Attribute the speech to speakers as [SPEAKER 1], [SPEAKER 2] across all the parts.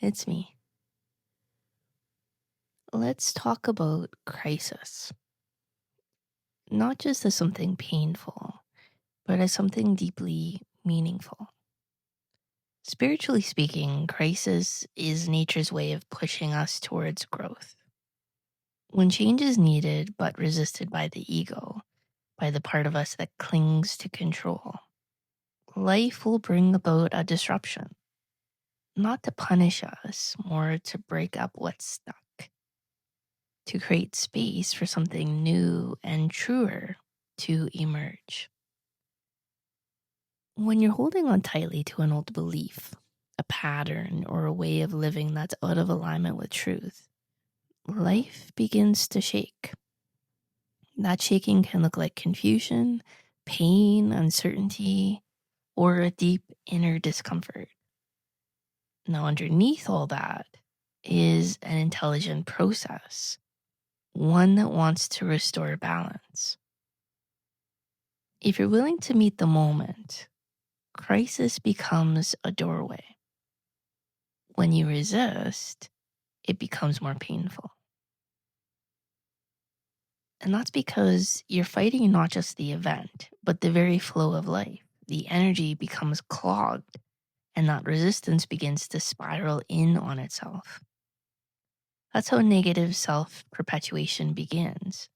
[SPEAKER 1] it's me. Let's talk about crisis, not just as something painful, but as something deeply meaningful. Spiritually speaking, crisis is nature's way of pushing us towards growth. When change is needed but resisted by the ego, by the part of us that clings to control, life will bring about a disruption, not to punish us, more to break up what's stuck, to create space for something new and truer to emerge. When you're holding on tightly to an old belief, a pattern, or a way of living that's out of alignment with truth, life begins to shake. That shaking can look like confusion, pain, uncertainty, or a deep inner discomfort. Now, underneath all that is an intelligent process, one that wants to restore balance. If you're willing to meet the moment, crisis becomes a doorway. When you resist, it becomes more painful. And that's because you're fighting not just the event, but the very flow of life. The energy becomes clogged, and that resistance begins to spiral in on itself. That's how negative self-perpetuation begins.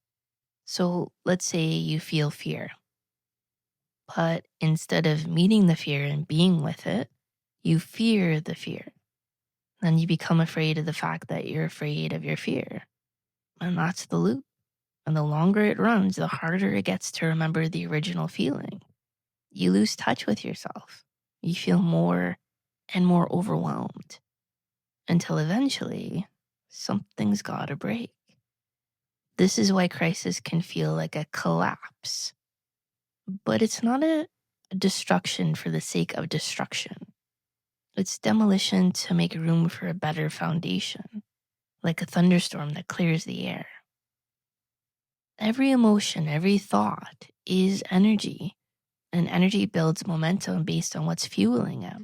[SPEAKER 1] So let's say you feel fear, but instead of meeting the fear and being with it, you fear the fear. Then you become afraid of the fact that you're afraid of your fear. And that's the loop. And the longer it runs, the harder it gets to remember the original feeling. You lose touch with yourself. You feel more and more overwhelmed until eventually something's got to break. This is why crisis can feel like a collapse. But it's not a destruction for the sake of destruction. It's demolition to make room for a better foundation, like a thunderstorm that clears the air. Every emotion, every thought is energy, and energy builds momentum based on what's fueling it.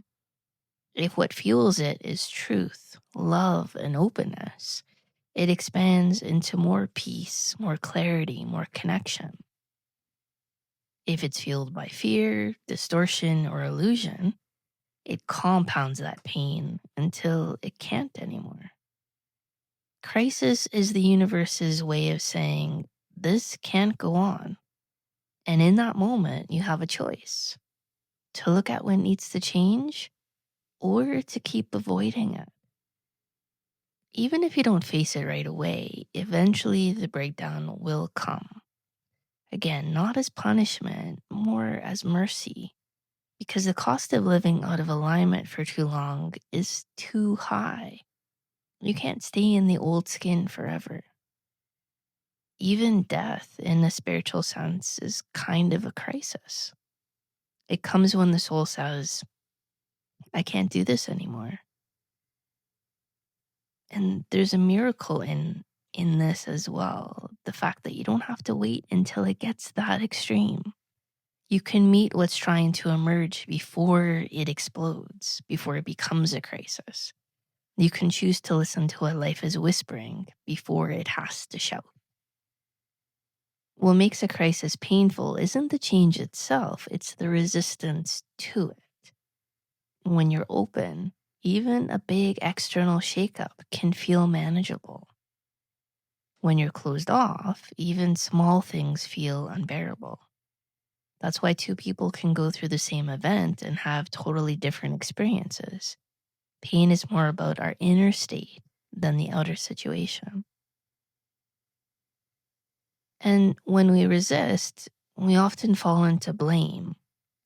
[SPEAKER 1] If what fuels it is truth, love, and openness, it expands into more peace, more clarity, more connection. If it's fueled by fear, distortion, or illusion, it compounds that pain until it can't anymore. Crisis is the universe's way of saying, this can't go on. And in that moment, you have a choice to look at what needs to change or to keep avoiding it. Even if you don't face it right away, eventually the breakdown will come. Again, not as punishment, more as mercy, because the cost of living out of alignment for too long is too high. You can't stay in the old skin forever. Even death, in a spiritual sense, is kind of a crisis. It comes when the soul says, I can't do this anymore. And there's a miracle in this as well. The fact that you don't have to wait until it gets that extreme. You can meet what's trying to emerge before it explodes, before it becomes a crisis. You can choose to listen to what life is whispering before it has to shout. What makes a crisis painful isn't the change itself, it's the resistance to it. When you're open, even a big external shakeup can feel manageable. When you're closed off, even small things feel unbearable. That's why two people can go through the same event and have totally different experiences. Pain is more about our inner state than the outer situation. And when we resist, we often fall into blame,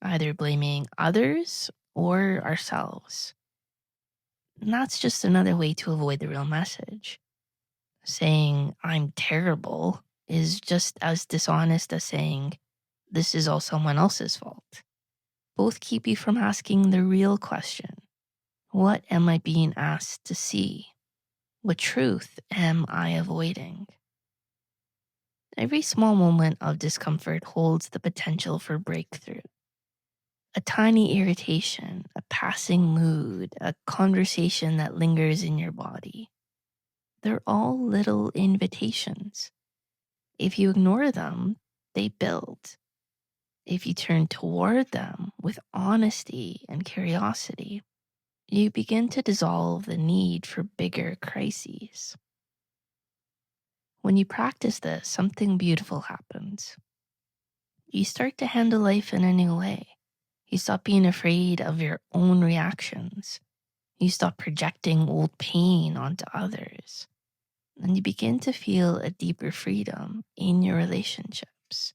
[SPEAKER 1] either blaming others or ourselves. And that's just another way to avoid the real message. Saying, I'm terrible, is just as dishonest as saying, this is all someone else's fault. Both keep you from asking the real question. What am I being asked to see? What truth am I avoiding? Every small moment of discomfort holds the potential for breakthrough. A tiny irritation, a passing mood, a conversation that lingers in your body. They're all little invitations. If you ignore them, they build. If you turn toward them with honesty and curiosity, you begin to dissolve the need for bigger crises. When you practice this, something beautiful happens. You start to handle life in a new way. You stop being afraid of your own reactions. You stop projecting old pain onto others. And you begin to feel a deeper freedom in your relationships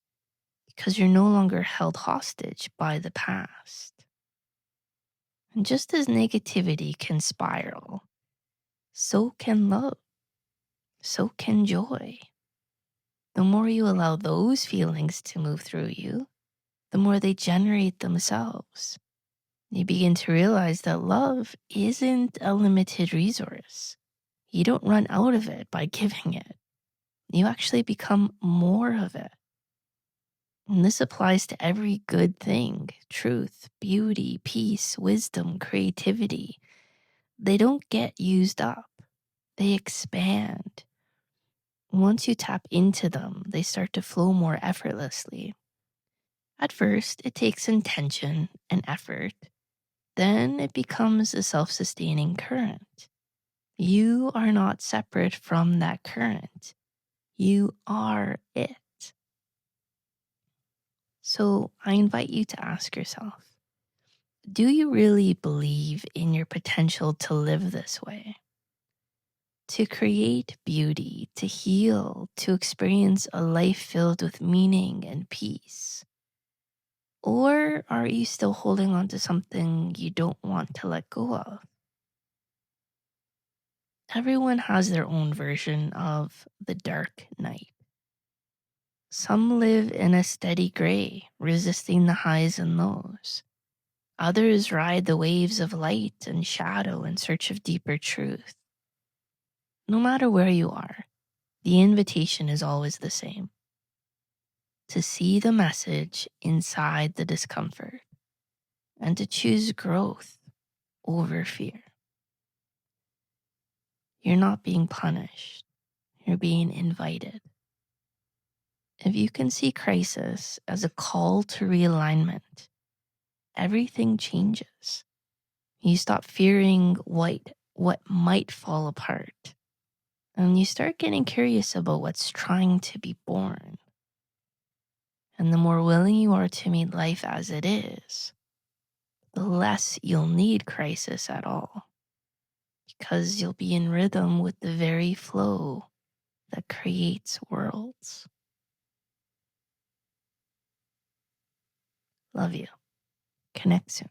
[SPEAKER 1] because you're no longer held hostage by the past. And just as negativity can spiral, so can love, so can joy. The more you allow those feelings to move through you, the more they generate themselves. You begin to realize that love isn't a limited resource. You don't run out of it by giving it. You actually become more of it. And this applies to every good thing: truth, beauty, peace, wisdom, creativity. They don't get used up, they expand. Once you tap into them, they start to flow more effortlessly. At first, it takes intention and effort. Then it becomes a self-sustaining current. You are not separate from that current. You are it. So I invite you to ask yourself, do you really believe in your potential to live this way? To create beauty, to heal, to experience a life filled with meaning and peace? Or are you still holding on to something you don't want to let go of? Everyone has their own version of the dark night. Some live in a steady gray, resisting the highs and lows. Others ride the waves of light and shadow in search of deeper truth. No matter where you are, the invitation is always the same: to see the message inside the discomfort and to choose growth over fear. You're not being punished, you're being invited. If you can see crisis as a call to realignment, everything changes. You stop fearing what might fall apart, and you start getting curious about what's trying to be born. And the more willing you are to meet life as it is, the less you'll need crisis at all, because you'll be in rhythm with the very flow that creates worlds. Love you. Connect soon.